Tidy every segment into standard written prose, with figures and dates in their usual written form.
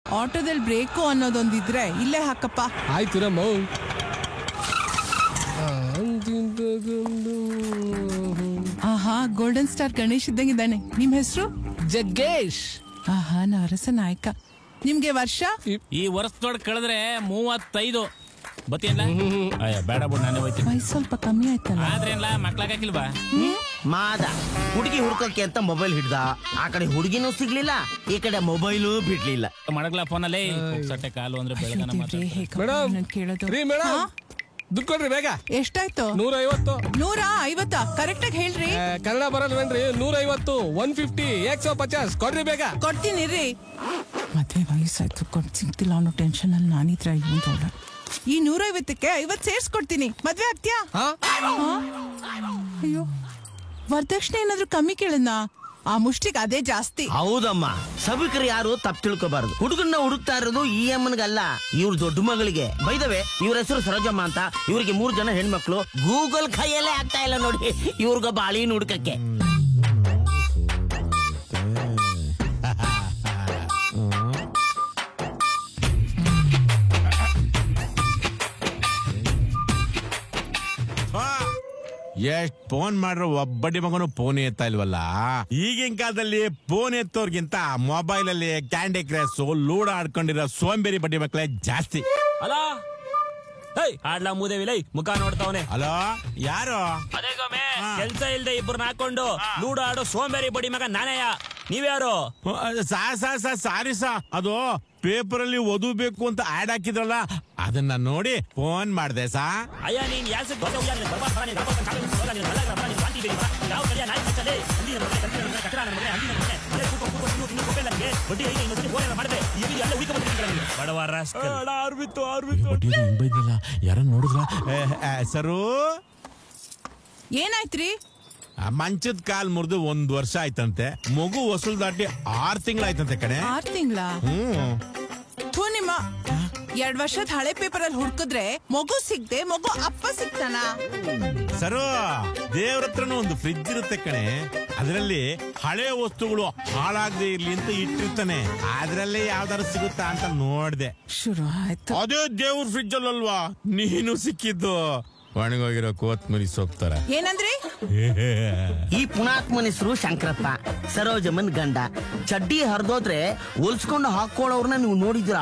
ಆಟೋದಲ್ಲಿ ಬ್ರೇಕು ಅನ್ನೋದೊಂದಿದ್ರೆ ಇಲ್ಲೇ ಹಾಕಪ್ಪ. ಆಯ್ತು ರಮ್ಮ. ಆಹಾ, ಗೋಲ್ಡನ್ ಸ್ಟಾರ್ ಗಣೇಶ್ ಇದ್ದಂಗಿದ್ದಾನೆ. ನಿಮ್ ಹೆಸರು? ಜಗ್ಗೇಶ್. ಆಹಾ, ನರಸ ನಾಯಕ. ನಿಮ್ಗೆ ವರ್ಷ? ಈ ವರ್ಷದೊಳಗೆ ಕಳೆದ್ರೆ 35. ಬತ್ತಿಯಲ್ಲ ಬೇಡ ಬಿಡು, ನಾನೇ ಹೋಯ್ತೀನಿ. ವಯಸ್ಸು ಸ್ವಲ್ಪ ಕಮ್ಮಿ ಆಯ್ತಲ್ಲ. ಆದ್ರೇನ್ಲ ಮಕ್ಳಾಗಿಲ್ವಾ? ಮಾದ ಹುಡುಗಿ ಹುಡ್ಕೋಕೆ ಅಂತ ಮೊಬೈಲ್ ಹಿಡ್ದ. ಆ ಕಡೆ ಹುಡುಗಿನೂ ಸಿಗ್ಲಿಲ್ಲ, ಈ ಕಡೆ ಮೊಬೈಲು ಬಿಡ್ಲಿಲ್ಲ. ಮಡಗ್ಲ ಫೋನಲ್ಲಿ ಸಟ್ಟೆ ಕಾಲು ಅಂದ್ರೆ ಬೆಳಗನ ಕೇಳೋದು. ದುಡ್ಡು ಕೊಡ್ರಿ ಬೇಗ. ಎಷ್ಟಾಯ್ತು? 150. 150? ಕರೆಕ್ಟ್ ಆಗಿ ಹೇಳ್ರಿ. ಕನ್ನಡ ಬರಲ್ವೇನ್ರಿ? 150, 150, 150 ಕೊಡ್ರಿ ಬೇಗ. ಕೊಡ್ತೀನಿ ರೀ. ಮದ್ವೆ ವಯಸ್ಸಾಯ್ತು, ಕೊಟ್ಟು ಸಿಗ್ತಿಲ್ಲ ಅನ್ನೋ ಟೆನ್ಷನ್ ಅಲ್ಲಿ ನಾನಿದ್ರ ಈ 150ಕ್ಕೆ 50 ಸೇರ್ಸ್ಕೊಡ್ತೀನಿ. ಮದ್ವೆ ಆಗ್ತೀಯಾ? ಅಯ್ಯೋ, ವರದಕ್ಷಿಣೆ ಏನಾದ್ರು ಕಮ್ಮಿ ಕೇಳನ್ನ? ಆ ಮುಷ್ಟಿಗೆ ಅದೇ ಜಾಸ್ತಿ. ಹೌದಮ್ಮ, ಸಭಿಕರು ಯಾರು ತಪ್ಪು ತಿಳ್ಕೊಬಾರದು. ಹುಡುಗನ್ನ ಹುಡುಕ್ತಾ ಇರೋದು ಈ ಅಮ್ಮನ್ಗಲ್ಲ, ಇವ್ರ ದೊಡ್ಡ ಮಗಳಿಗೆ. ಬೈದವೆ ಇವ್ರ ಹೆಸರು ಸರೋಜಮ್ಮ ಅಂತ. ಇವ್ರಿಗೆ 3 ಜನ ಹೆಣ್ಮಕ್ಳು. ಗೂಗಲ್ ಕೈಯಲ್ಲೇ ಆಗ್ತಾ ಇಲ್ಲ ನೋಡಿ ಇವ್ರಿಗೊಬ್ಬ ಅಳಿನ ಹುಡುಕಕ್ಕೆ. ಎಷ್ಟ್ ಫೋನ್ ಮಾಡ್ರು ಒಬ್ಬಡಿ ಮಗನು ಫೋನ್ ಎತ್ತಾ ಇಲ್ವಲ್ಲ. ಈಗಿನ ಕಾಲದಲ್ಲಿ ಫೋನ್ ಎತ್ತೋರ್ಗಿಂತ ಮೊಬೈಲ್ ಅಲ್ಲಿ ಕ್ಯಾಂಡಿ ಕ್ರಶ್, ಲೂಡ್ ಆಡ್ಕೊಂಡಿರೋ ಸೋಂಬೇರಿ ಬಡ್ಡಿ ಮಕ್ಕಳೇ ಜಾಸ್ತಿ. ಅಲೋ, ಆಡ್ಲಾ ಮೂದೇವಿಲೈ ಮುಖ ನೋಡ್ತಾವನೆ. ಹಲೋ, ಯಾರು? ಅದೇ ಗೊಮ್ಮೆ, ಕೆಲ್ಸ ಇಲ್ದೆ ಇಬ್ಬರನ್ನ ಹಾಕೊಂಡು ಲೂಡ್ ಆಡೋ ಸೋಂಬೇರಿ ಬಡ್ಡಿ ಮಗ ನಾನೇಯ. ನೀವ್ಯಾರು? ಸಾರಿ ಸಾ, ಅದು ಪೇಪರ್ ಅಲ್ಲಿ ಓದಬೇಕು ಅಂತ ಆಡ್ ಹಾಕಿದ್ರಲ್ಲ, ಅದನ್ನ ನೋಡಿ ಫೋನ್ ಮಾಡ್ದೆ ಸಾ. ಅಯ್ಯ, ನೀನ್ ಯಾರ ನೋಡಿದ್ರ ಸರು? ಏನಾಯ್ತ್ರಿ? ಮಂಚದ ಕಾಲ್ ಮುರಿದು 1 ವರ್ಷ ಆಯ್ತಂತೆ. ಮಗು ವಸೂಲ್ ದಾಟಿ 6 ತಿಂಗಳಾಯ್ತಂತೆ ಕಣೆ. 6 ತಿಂಗಳ? ನಿಮ್ಮ 2 ವರ್ಷದ ಹಳೆ ಪೇಪರ್ ಅಲ್ಲಿ ಹುಡ್ಕಿದ್ರೆ ಮಗು ಸಿಗ್ದೆ ಮಗು ಅಪ್ಪ ಸಿಗ್ತಾನ? ಸರು, ದೇವ್ರ ಹತ್ರನೂ ಒಂದು ಫ್ರಿಡ್ಜ್ ಇರುತ್ತೆ ಕಣೆ. ಅದರಲ್ಲಿ ಹಳೆ ವಸ್ತುಗಳು ಹಾಳಾಗದೆ ಇರ್ಲಿ ಅಂತ ಇಟ್ಟಿರ್ತಾನೆ. ಅದ್ರಲ್ಲೇ ಯಾವ್ದಾರು ಸಿಗುತ್ತಾ ಅಂತ ನೋಡ್ದೆ. ಶುರು ಆಯ್ತು. ಅದೇ ದೇವ್ರ ಫ್ರಿಡ್ಜ್ ಅಲ್ವಾ ನೀನು ಸಿಕ್ಕಿದ್ದು. ಒಣಗೋಗಿರೋ ಕೋತ್ಮರಿ ಸೋಗ್ತಾರ. ಏನಂದ್ರಿ? ಈ ಪುಣಾತ್ಮನ ಹೆಸರು ಶಂಕರಪ್ಪ, ಸರೋಜಮ್ಮನ್ ಗಂಡ. ಚಡ್ಡಿ ಹರಿದೋದ್ರೆ ಹೊಲ್ಸ್ಕೊಂಡು ಹಾಕೊಳ್ಳೋರ್ನ ನೀವು ನೋಡಿದ್ರ.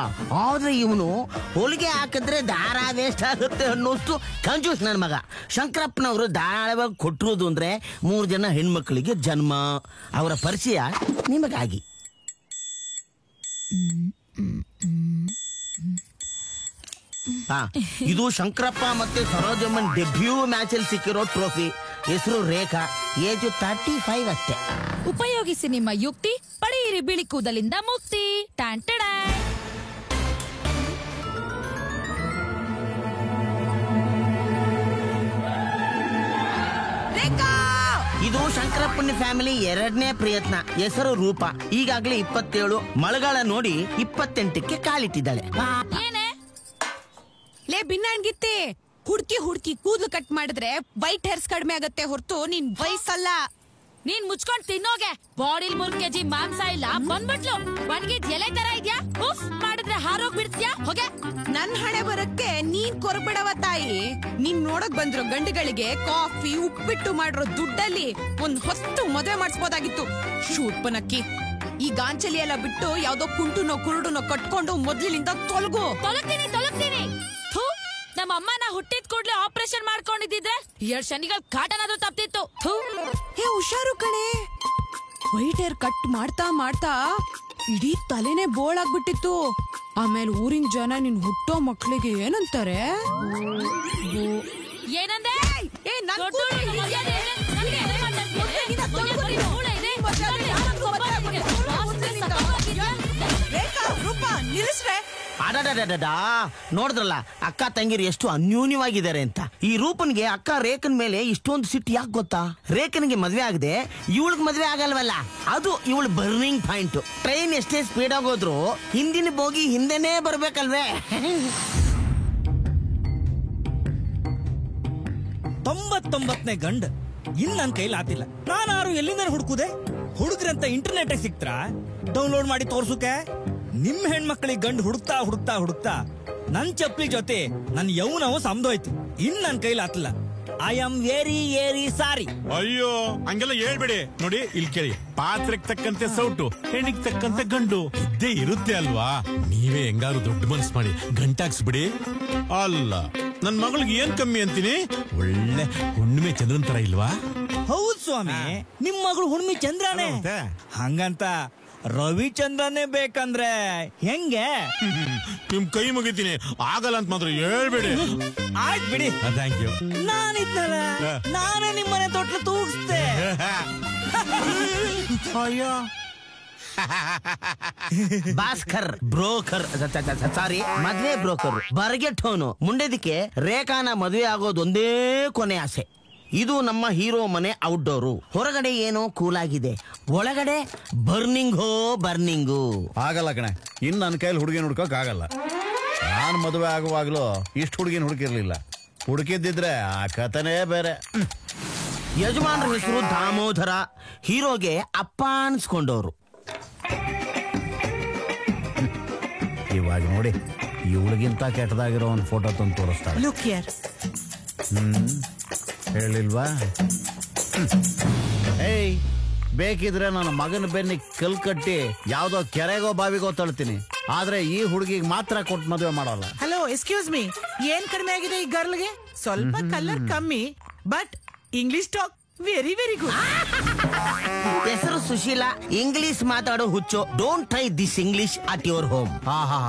ಆದ್ರೆ ಇವನು ಹೊಲಿಗೆ ಹಾಕಿದ್ರೆ ದಾರ ವೇಸ್ಟ್ ಆಗುತ್ತೆ ಅನ್ನೋಷ್ಟು ಕಂಜೂಸ್ ನನ್ನ ಮಗ. ಶಂಕರಪ್ಪನವರು ಧಾರಾಳವಾಗಿ ಕೊಟ್ಟಿರೋದು ಅಂದ್ರೆ 3 ಜನ ಹೆಣ್ಮಕ್ಳಿಗೆ ಜನ್ಮ. ಅವರ ಪರಿಚಯ ನಿಮಗಾಗಿ. ಇದು ಶಂಕರಪ್ಪ ಮತ್ತೆ ಸರೋಜಮ್ಮನ್ ಡೆಬ್ಯೂ ಮ್ಯಾಚ್ ಅಲ್ಲಿ ಸಿಕ್ಕಿರೋ ಟ್ರೋಫಿ. ಹೆಸರು ರೇಖಾ, ಏಜು 35 ಅಷ್ಟೇ. ಉಪಯೋಗಿಸಿ ನಿಮ್ಮ ಯುಕ್ತಿ, ಪಡೆಯಿರಿ ಬಿಳಿ ಕೂದಲಿಂದ ಮುಕ್ತಿ. ಇದು ಶಂಕರಪ್ಪನ ಫ್ಯಾಮಿಲಿ 2ನೇ ಪ್ರಯತ್ನ. ಹೆಸರು ರೂಪ. ಈಗಾಗಲೇ 27. ಮಳೆಗಾಲ ನೋಡಿ 28ಕ್ಕೆ ಕಾಲಿಟ್ಟಿದ್ದಾಳೆ. ಲೇ ಭಿನ್ನಣ್ಗಿತ್ತಿ, ಹುಡ್ಕಿ ಕೂದಲು ಕಟ್ ಮಾಡಿದ್ರೆ ವೈಟ್ ಹೇರ್ಸ್ ಕಡಿಮೆ ಆಗತ್ತೆ ಹೊರತು ನಿನ್ ವಯಸ್ಸಲ್ಲ. ನೀನ್ ಮುಚ್ಕೊಂಡ್ ತಿನ್ನೋಗೆ. ಬಾಡಿಲ್ 3 kg ಮಾಂಸ ಇಲ್ಲ, ಬಂದ್ಬಿಟ್ಲು ಒಣಗಿದ್ ಎಲೆ ತರ ಇದ್ಯಾ. ಉಫ್ ಮಾಡಿದ್ರೆ ಹಾರೋಗ್ ಬಿಡ್ತೀಯಾ. ಹೋಗೆ. ನನ್ ಹಣೆ ಬರಕ್ಕೆ ನೀನ್ ಕೊರಬೇಡವ ತಾಯಿ. ನೀನ್ ನೋಡಕ್ ಬಂದ್ರು ಗಂಡುಗಳಿಗೆ ಕಾಫಿ ಉಪ್ಪಿಟ್ಟು ಮಾಡಿರೋ ದುಡ್ಡಲ್ಲಿ ಒಂದ್ ಹೊತ್ತು ಮದುವೆ ಮಾಡಿಸ್ಬೋದಾಗಿತ್ತು. ಶೂರ್ಪನಕ್ಕಿ, ಈ ಗಾಂಚಲಿ ಎಲ್ಲ ಬಿಟ್ಟು ಯಾವ್ದೋ ಕುಂಟುನೋ ಕುರುಡುನೋ ಕಟ್ಕೊಂಡು ಮೊದ್ಲಿನಿಂದ ತೊಲಗ್ತೀನಿ. ನಮ್ಮ ಅಮ್ಮನ ಹುಟ್ಟಿದ ಕೂಡ್ಲೆ ಆಪರೇಷನ್ ಮಾಡ್ಕೊಂಡಿದ್ದಿದ್ರೆ 2 ಶನಿಗಳ ಕಾಟನಾದ್ರೂ ತಪ್ತಿತ್ತು. ಹೇ ಹುಷಾರು ಕಣೆ, ವೈಟ್ ಹೇರ್ ಕಟ್ ಮಾಡ್ತಾ ಮಾಡ್ತಾ ಇಡೀ ತಲೆನೇ ಬೋಳಾಗ್ಬಿಟ್ಟಿತ್ತು. ಆಮೇಲೆ ಊರಿನ ಜನ ನಿನ್ ಹುಟ್ಟೋ ಮಕ್ಳಿಗೆ ಏನಂತಾರೆ? ಏನಂದೆ? ನೋಡಿದ್ರಲ್ಲ ಅಕ್ಕ ತಂಗಿರು ಎಷ್ಟು ಅನ್ಯೂನ್ಯವಾಗಿದ್ದಾರೆ ಅಂತ. ಈ ರೂಪನ್ಗೆ ಅಕ್ಕ ರೇಖನ್ ಮೇಲೆ ಇಷ್ಟೊಂದು ಸಿಟ್ಟು ಯಾಕೆ ಗೊತ್ತಾ? ರೇಖನ್ಗೆ ಮದ್ವೆ ಆಗದೆ ಇವಳಿಗೆ ಮದ್ವೆ ಆಗಲ್ವಲ್ಲ, ಅದು ಇವಳು ಬರ್ನಿಂಗ್ ಪಾಯಿಂಟ್. ಟ್ರೈನ್ ಎಷ್ಟೇ ಸ್ಪೀಡ್ ಆಗೋದ್ರು ಹಿಂದಿನ ಬೋಗಿ ಹಿಂದೆನೇ ಬರ್ಬೇಕಲ್ವೇ. 99ನೇ ಗಂಡ ಇನ್ ನನ್ ಕೈಲಿ ಆತಿಲ್ಲ. ನಾನಾರು ಎಲ್ಲಿಂದ ಹುಡುಕುದೆ? ಹುಡುಗ್ರಂತ ಇಂಟರ್ನೆಟ್ ಸಿಕ್ತಾ ಡೌನ್ಲೋಡ್ ಮಾಡಿ ತೋರ್ಸುಕೆ? ನಿಮ್ ಹೆಣ್ಮಕ್ಳಿಗೆ ಗಂಡು ಹುಡುಕ್ತಾ ಹುಡುಕ್ತಾ ಹುಡುಕ್ತಾ ನನ್ ಚಪ್ಪಲಿ ಜೊತೆ ನನ್ ಯೌನವು ಸಮದೋಯ್ತು. ಇನ್ ನನ್ ಕೈಲಿ ಹತ್ತಲ್ಲ. I am very very sorry. ಅಯ್ಯೋ ಹಂಗೆಲ್ಲ ಹೇಳ್ಬೇಡಿ. ನೋಡಿ ಇಲ್ಲಿ ಕೇಳಿ, ಪಾತ್ರಕ್ಕೆ ತಕ್ಕಂತೆ ಸೌಟು, ಹೆಣ್ಣಿಗೆ ತಕ್ಕಂತೆ ಗಂಡು ಇದ್ದೇ ಇರುತ್ತೆ ಅಲ್ವಾ? ನೀವೇ ಹೆಂಗಾರು ದೊಡ್ಡ ಮನಸ್ ಮಾಡಿ ಗಂಟಾಕ್ಸ್ಬಿಡಿ. ಅಲ್ಲ, ನನ್ ಮಗಳಿಗೆ ಏನ್ ಕಮ್ಮಿ ಅಂತೀನಿ? ಒಳ್ಳೆ ಹುಣ್ಣಿಮೆ ಚಂದ್ರನ್ ತರ ಇಲ್ವಾ? ಹೌದ್ ಸ್ವಾಮಿ, ನಿಮ್ ಮಗಳು ಹುಣ್ಮಿ ಚಂದ್ರನೇ. ಹಂಗಂತ ರವಿಚಂದ್ರನೇ ಬೇಕಂದ್ರೆ ಹೆಂಗೆ? ನಿಮ್ ಕೈ ಮುಗಿತೀನಿ, ಆಗಲ್ಲ ಅಂತ ಮಾತ್ರ ಹೇಳ್ಬೇಡಿ. ಆಯ್ತು ಬಿಡಿ. Thank you. ನಾನಿದ್ನಲ್ಲ, ನಾನೇ ನಿಮ್ಮನೆ ತೊಟ್ಲು ತೂಗಿಸ್ತೆ. ಅಯ್ಯೋ ಭಾಸ್ಕರ್ ಬ್ರೋಕರ್, ಸಾರಿ ಮದ್ವೆ ಬ್ರೋಕರ್, ಬರಗೆಟ್ಟವನು. ಮುಂಡೆದಕ್ಕೆ ರೇಖಾನ ಮದುವೆ ಆಗೋದೊಂದೇ ಕೊನೆ ಆಸೆ. ಇದು ನಮ್ಮ ಹೀರೋ ಮನೆ ಔಟ್ಡೋರು. ಹೊರಗಡೆ ಏನೋ ಕೂಲ್ ಆಗಿದೆ, ಒಳಗಡೆ ಬರ್ನಿಂಗು. ಆಗಲ್ಲ ಕಣೆ, ಇನ್ ನನ್ನ ಕೈಲಿ ಹುಡುಗಿನ ಹುಡ್ಕೋಕ್ ಆಗಲ್ಲ. ನಾನ್ ಮದುವೆ ಆಗುವಾಗ್ಲೂ ಇಷ್ಟು ಹುಡುಗಿನ ಹುಡುಕಿರ್ಲಿಲ್ಲ. ಹುಡುಕಿದ್ದಿದ್ರೆ ಆ ಕಥೆನೇ ಬೇರೆ. ಯಜಮಾನ್ರ ಹೆಸರು ದಾಮೋದರ, ಹೀರೋಗೆ ಅಪ್ಪ ಅನ್ಸ್ಕೊಂಡವ್ರು. ಇವಾಗ ನೋಡಿ, ಇವಳಿಗಿಂತ ಕೆಟ್ಟದಾಗಿರೋ ಒಂದು ಫೋಟೋ ತಂದು ತೋರಿಸ್ತಾರೆ. Look here. ಹೇಳಿಲ್ವಾ? ಏಯ್, ಬೇಕಿದ್ರೆ ನನ್ನ ಮಗನ ಬೆನ್ನಿ ಕಲ್ ಕಟ್ಟಿ ಯಾವ್ದೋ ಕೆರೆಗೋ ಬಾವಿಗೋ ತಳ್ತೀನಿ. ಆದ್ರೆ ಈ ಹುಡುಗಿಗೆ ಮಾತ್ರ ಕೊಟ್ಟು ಮದುವೆ ಮಾಡಲ್ಲ. ಹಲೋ, ಎಕ್ಸ್ಕ್ಯೂಸ್ ಮೀ, ಏನ್ ಕಡಿಮೆ ಆಗಿದೆ ಈ ಗರ್ಲ್ಗೆ? ಸ್ವಲ್ಪ ಕಲರ್ ಕಮ್ಮಿ, but English talk very very good. ಹೆಸರು ಸುಶೀಲಾ, ಇಂಗ್ಲಿಷ್ ಮಾತಾಡೋ ಹುಚ್ಚು. Don't try this English at your home. ಹಾ,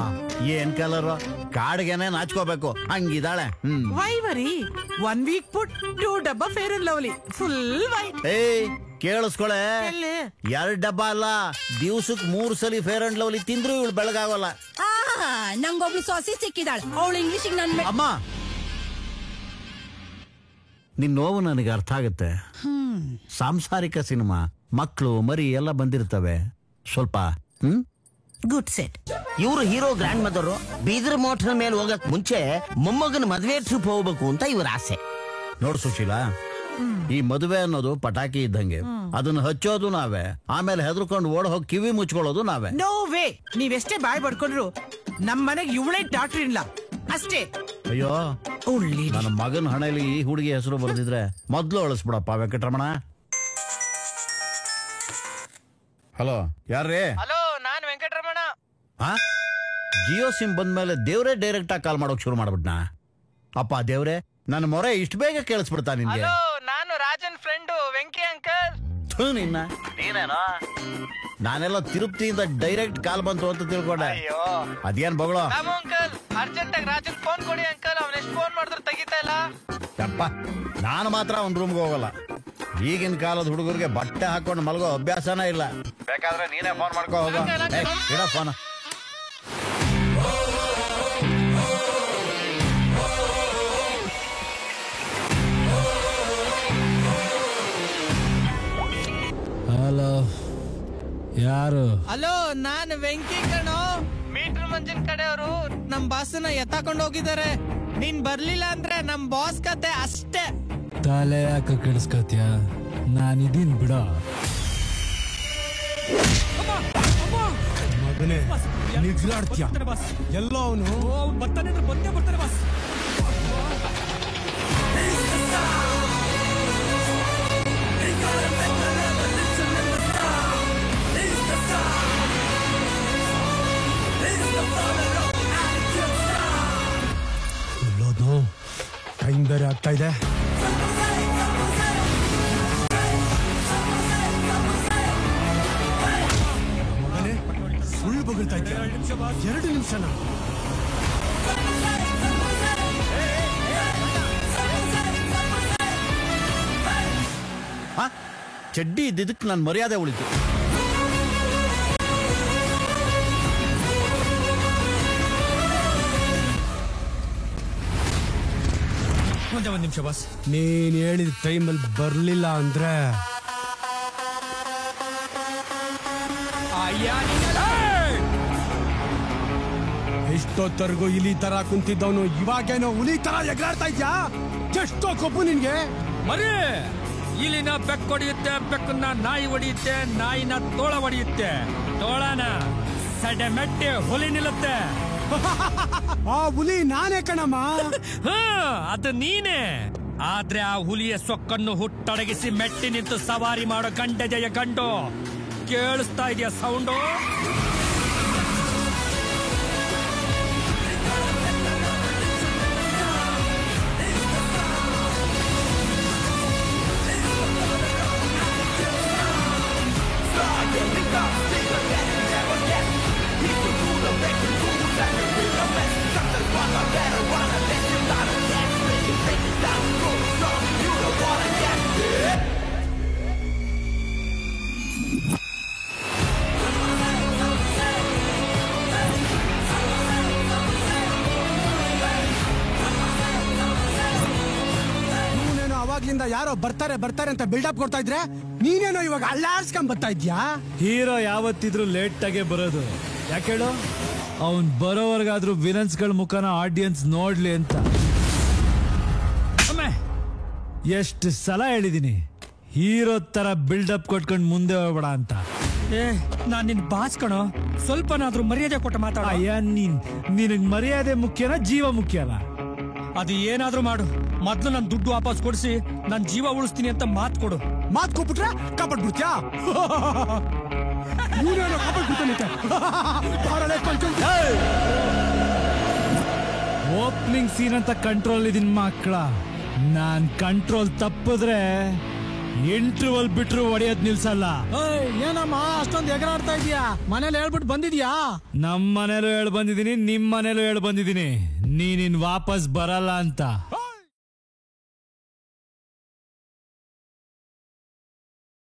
ಏನ್ ಕಲರ್? ಕಾಡ್ಗೆನೆ ನಾಚ್ಕೋಬೇಕು ಹಂಗಿದಾಳೆ. Why worry? 1 ವೀಕ್ ಪುಟ್ 2 ಡಬ್ಬಾ fair and lovely full white. ಏಯ್ ಕೇಳಿಸ್ಕೊಳೆ, 2 ಡಬ್ಬ ಅಲ್ಲ, ದಿವ್ಸಕ್ 3 ಸಲ ಫೇರ್ ಅಂಡ್ ಲವ್ಲಿ ತಿಂದ್ರು ಇವಳು ಬೆಳಗಾಗಲ್ಲ. ನಂಗೊಬ್ಳು ಸೊಸಿ ಸಿಕ್ಕಿದಾಳ, ಅವಳು ಇಂಗ್ಲಿಷಿಗೆ ನನ್ ಅಮ್ಮ, ನಿನ್ ನೋವು ನನಗೆ ಅರ್ಥ ಆಗುತ್ತೆ. ಸಾಂಸಾರಿಕ ಸಿನಿಮಾ, ಮಕ್ಕಳು ಮರಿ ಎಲ್ಲ ಬಂದಿರ್ತವೆ. ಸ್ವಲ್ಪ ಗುಡ್ ಸೆಟ್. ಇವರು hero grand mother. Bidar motor ಮೇಲೆ ಹೋಗಕ್ ಮುಂಚೆ ಮೊಮ್ಮಗನ ಮದ್ವೆ ಟ್ರಿಪ್ ಹೋಗ್ಬೇಕು ಅಂತ ಇವ್ರ ಆಸೆ. ನೋಡ್ ಸುಶೀಲಾ, ಈ ಮದುವೆ ಅನ್ನೋದು ಪಟಾಕಿ ಇದ್ದಂಗೆ. ಅದನ್ನ ಹಚ್ಚೋದು ನಾವೇ, ಆಮೇಲೆ ಹೆದರ್ಕೊಂಡು ಓಡ್ ಹೋಗಿ ಕಿವಿ ಮುಚ್ಕೊಳ್ಳೋದು ನಾವೇ. No way. ನೀವೆಷ್ಟೇ ಬಾಯ್ ಬಡ್ಕೊಂಡ್ರು ನಮ್ ಮನೆಗೆ ಇವಳೇ ಡಾಕ್ಟರ್ ಇಲ್ಲ ಅಷ್ಟೇ. ಅಯ್ಯೋ, ನನ್ನ ಮಗನ ಹಣೆಯಲ್ಲಿ ಈ ಹುಡುಗಿ ಹೆಸರು ಬರ್ದಿದ್ರೆ ಮೊದ್ಲು ಅಳಿಸ್ಬಿಡಪ್ಪ ವೆಂಕಟರಮಣ. ಹಲೋ, ಯಾರ್ರೀ? ಹಲೋ, ನಾನ್ ವೆಂಕಟರಮಣ. ಜಿಯೋ ಸಿಮ್ ಬಂದ್ಮೇಲೆ ದೇವ್ರೇ ಡೈರೆಕ್ಟ್ ಆಗಿ ಕಾಲ್ ಮಾಡೋಕ್ ಶುರು ಮಾಡ್ಬಿಟ್ನಾ? ಅಪ್ಪ ದೇವ್ರೆ, ನನ್ನ ಮೊರೆ ಇಷ್ಟು ಬೇಗ ಕೇಳಿಸ್ಬಿಡ್ತಾ ನಿನ್ಗೆ? ಹಲೋ, ನಾನು ರಾಜನ್ ಫ್ರೆಂಡು ವೆಂಕಿ ಅಂಕಲ್. ನಿನ್ನ ನೀನೇನೋ? ನಾನೆಲ್ಲ ತಿರುಪತಿಯಿಂದ ಡೈರೆಕ್ಟ್ ಕಾಲ್ ಬಂತು ಅಂತ ತಿಳ್ಕೊಂಡೆ. ಅದೇನ್ ಬಗಳು? ಅಂಕಲ್, ಅರ್ಜೆಂಟ್ ಆಗಿ ರಾಜನ್ ಫೋನ್ ಕೊಡಿ ಅಂಕಲ್, ಅವನ್ ಎಷ್ಟು ಫೋನ್ ಮಾಡಿದ್ರು ತೆಗಿತಾ ಇಲ್ಲ. ಯಪ್ಪ, ನಾನು ಮಾತ್ರ ಒಂದ್ ರೂಮ್ಗೆ ಹೋಗಲ್ಲ. ಈಗಿನ ಕಾಲದ ಹುಡುಗರಿಗೆ ಬಟ್ಟೆ ಹಾಕೊಂಡು ಮಲಗೋ ಅಭ್ಯಾಸನೇ ಇಲ್ಲ. ಬೇಕಾದ್ರೆ ನೀನೇ ಫೋನ್ ಮಾಡ್ಕೋ ಹೋಗೋ. ಇಡ ಫೋನ್. ಹಲೋ, ಯಾರು? ಹಲೋ, ನಾನು ವೆಂಕಿ ಕಣೋ. ಮೀಟರ್ ಮಂಜಿನ ಕಡೆಯವರು ನಮ್ ಬಾಸ್ನ ಎತ್ತಾಕೊಂಡು ಹೋಗಿದ್ದಾರೆ. ನೀನ್ ಬರ್ಲಿಲ್ಲ ಅಂದ್ರೆ ನಮ್ ಬಾಸ್ ಕತೆ ಅಷ್ಟೇ. ತಲೆ ಯಾಕೆ ಕೆಡಿಸ್ಕತ್ಯ? ನಾನಿದೀನ್ ಬಿಡ. ಮಗನೇ, ನಿಗ್ಲಾಡ್ತೀಯ ಎಲ್ಲ. ಅವನು ಬರ್ತಾನೆ ಬಂದೇ ಬರ್ತಾನೆ ಬಾಸ್. ಟೈಮ್ ಬೇರೆ ಆಗ್ತಾ ಇದೆ. ಮಗನೇ, ಸುಳ್ಳು ಬಗಳ್ತಾ ಇದ್ದ. 2 ನಿಮಿಷನ ಚಡ್ಡಿ ಇದ್ದಿದ್ದಕ್ಕೆ ನನ್ನ ಮರ್ಯಾದೆ ಉಳಿತು. ಒಂದೇ 1 ನಿಮಿಷ ಬಾಸ್. ನೀನ್ ಹೇಳಿದ ಟೈಮಲ್ಲಿ ಬರ್ಲಿಲ್ಲ ಅಂದ್ರೆ ಎಷ್ಟೊತ್ತರ್ಗು ಇಲಿ ತರ ಕುಂತಿದ್ದವನು ಇವಾಗೇನೋ ಹುಲಿ ತರ ಎಗರಾಡ್ತಾ ಇದ್ಯಾ? ಎಷ್ಟೋ ಕೊಬ್ಬು ನಿನ್ಗೆ. ಮರಿ, ಇಲಿನ ಬೆಕ್ಕು ಹೊಡೆಯುತ್ತೆ, ಬೆಕ್ಕನ್ನ ನಾಯಿ ಹೊಡೆಯುತ್ತೆ, ನಾಯಿನ ತೋಳ ಹೊಡೆಯುತ್ತೆ, ತೋಳನ ಸೈಡೆ ಮೆಟ್ಟಿ ಹುಲಿ ನಿಲ್ಲುತ್ತೆ. ಆ ಹುಲಿ ನಾನೇ ಕಣಮ್ಮ. ಅದು ನೀನೇ. ಆದ್ರೆ ಆ ಹುಲಿಯ ಸೊಕ್ಕನ್ನು ಹುಟ್ಟಡಗಿಸಿ ಮೆಟ್ಟಿ ನಿಂತು ಸವಾರಿ ಮಾಡೋ ಗಂಡಜೆಯ ಗಂಡು. ಕೇಳಿಸ್ತಾ ಇದೆಯಾ ಸೌಂಡು? ಯಾರೋ ಬರ್ತಾರೆ ಬರ್ತಾರೆ ಅಂತ ಬಿಲ್ಡಪ್ ಕೊಡ್ತಾ ಇದ್ರೆ ನೀನೇನೋ ಇವಾಗ ಅಲ್ಲಾಡ್ಸ್ಕೊಂಡ್ ಬರ್ತಾ ಇದ್ಯಾ. ಹೀರೋ ಯಾವತ್ತಿದ್ರು ಲೇಟ್ ಆಗೇ ಬರೋದು. ಯಾಕೆ ಹೇಳು? ಅವನ್ ಬರೋವರ್ಗಾದ್ರೂ ವಿಲನ್ಸ್ ಗಳ ಮುಖನ ಆಡಿಯನ್ಸ್ ನೋಡ್ಲಿ ಅಂತ. ಎಷ್ಟು ಸಲ ಹೇಳಿದೀನಿ ಹೀರೋ ತರ ಬಿಲ್ಡಪ್ ಕೊಟ್ಕೊಂಡು ಮುಂದೆ ಹೋಗ್ಬೇಡ ಅಂತ. ನಾನ್ ನಿನ್ ಬಾಸ್ ಕಣೋ, ಸ್ವಲ್ಪನಾದ್ರೂ ಮರ್ಯಾದೆ ಕೊಟ್ಟು ಮಾತಾಡ. ಅಯ್ಯ ನಿನಗ್ ಮರ್ಯಾದೆ ಮುಖ್ಯನಾ ಜೀವ ಮುಖ್ಯನಾ? ಅದು ಏನಾದ್ರೂ ಮಾಡು, ಮೊದ್ಲು ನನ್ ದುಡ್ಡು ವಾಪಸ್ ಕೊಡಿಸಿ ನನ್ ಜೀವ ಉಳಿಸ್ತೀನಿ ಅಂತ ಮಾತ್ ಕೊಡು. ಮಾತ್ ಕೊಟ್ಬಿಟ್ರೆ ಕಾಪಾಡ್ಬಿಡ್ತ್ಯಾ? ಓಪನಿಂಗ್ ಸೀನ್ ಅಂತ ಕಂಟ್ರೋಲ್ ಇದೀನಿ ಮಕ್ಕಳ. ನಾನ್ ಕಂಟ್ರೋಲ್ ತಪ್ಪಿದ್ರೆ ಇಂಟರ್ವಲ್ ಬಿಟ್ರು ಹೊಡೆಯೋದ್ ನಿಲ್ಸಲ್ಲ. ಏನಮ್ಮ ಅಷ್ಟೊಂದು ಎಗರಾಡ್ತಾ ಇದೀಯಾ? ಮನೇಲಿ ಹೇಳ್ಬಿಟ್ಟು ಬಂದಿದ್ಯಾ? ನಮ್ ಮನೇಲೂ ಹೇಳ್ ಬಂದಿದೀನಿ, ನಿಮ್ ಮನೇಲೂ ಹೇಳ್ ಬಂದಿದೀನಿ, ನೀನಿನ್ ವಾಪಸ್ ಬರಲ್ಲ ಅಂತ.